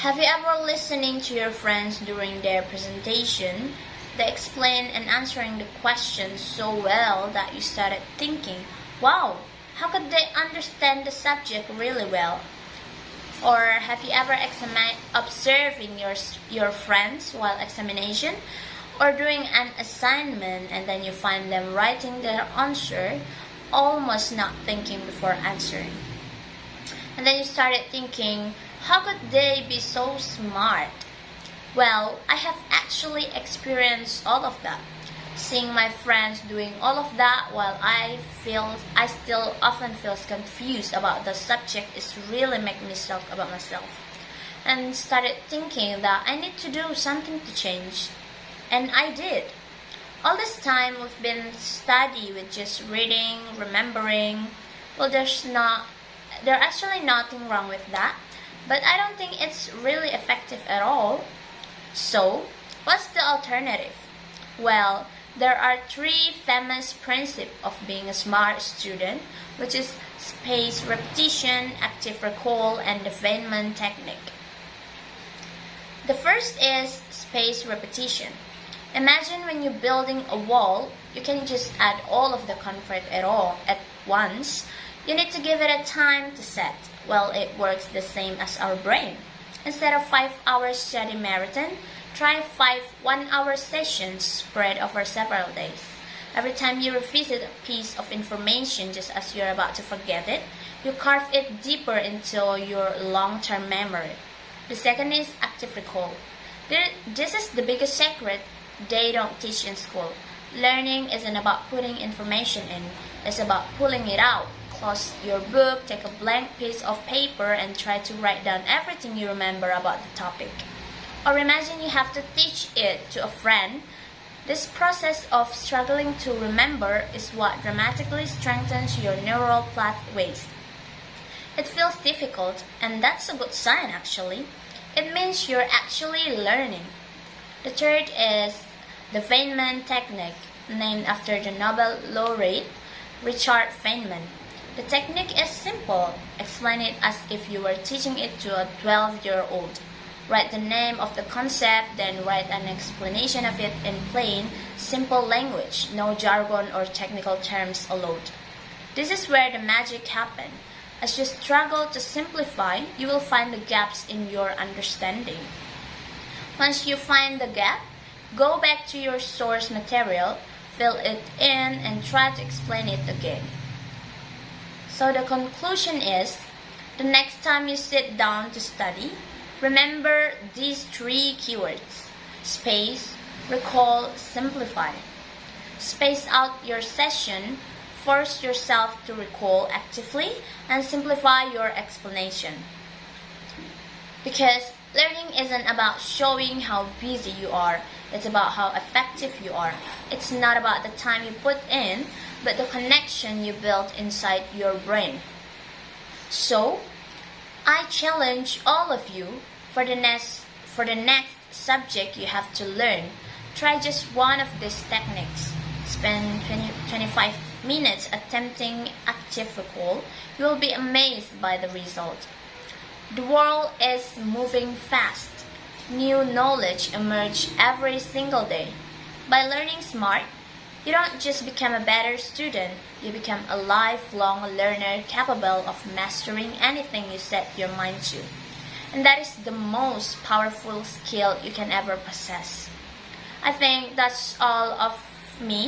Have you ever listening to your friends during their presentation? They explain and answering the questions so well that you started thinking, wow, how could they understand the subject really well? Or have you ever observing your friends while examination or doing an assignment and then you find them writing their answer almost not thinking before answering? And then you started thinking, how could they be so smart? Well, I have actually experienced all of that. Seeing my friends doing all of that while I still often feel confused about the subject is really making me talk about myself. And started thinking that I need to do something to change. And I did. All this time we've been studying with just reading, remembering. Well, there's actually nothing wrong with that, but I don't think it's really effective at all. So, what's the alternative? Well, there are three famous principles of being a smart student, which is spaced repetition, active recall, and the Feynman technique. The first is spaced repetition. Imagine when you're building a wall, you can just add all of the concrete at once. You need to give it a time to set. Well, it works the same as our brain. Instead of 5 hours study marathon, try 5 1-hour sessions spread over several days. Every time you revisit a piece of information just as you're about to forget it, you carve it deeper into your long-term memory. The second is active recall. This is the biggest secret they don't teach in school. Learning isn't about putting information in, it's about pulling it out. Close your book, take a blank piece of paper and try to write down everything you remember about the topic. Or imagine you have to teach it to a friend. This process of struggling to remember is what dramatically strengthens your neural pathways. It feels difficult, and that's a good sign actually. It means you're actually learning. The third is the Feynman technique, named after the Nobel laureate Richard Feynman. The technique is simple. Explain it as if you were teaching it to a 12-year-old. Write the name of the concept, then write an explanation of it in plain, simple language, no jargon or technical terms allowed. This is where the magic happens. As you struggle to simplify, you will find the gaps in your understanding. Once you find the gap, go back to your source material, fill it in, and try to explain it again. So the conclusion is, the next time you sit down to study, remember these three keywords: space, recall, simplify. Space out your session, force yourself to recall actively, and simplify your explanation. Because learning isn't about showing how busy you are, it's about how effective you are. It's not about the time you put in, but the connection you build inside your brain. So, I challenge all of you for the next subject you have to learn. Try just one of these techniques. Spend 25 minutes attempting active recall. You will be amazed by the result. The world is moving fast. New knowledge emerges every single day. By learning smart, you don't just become a better student, you become a lifelong learner capable of mastering anything you set your mind to. And that is the most powerful skill you can ever possess. I think that's all of me.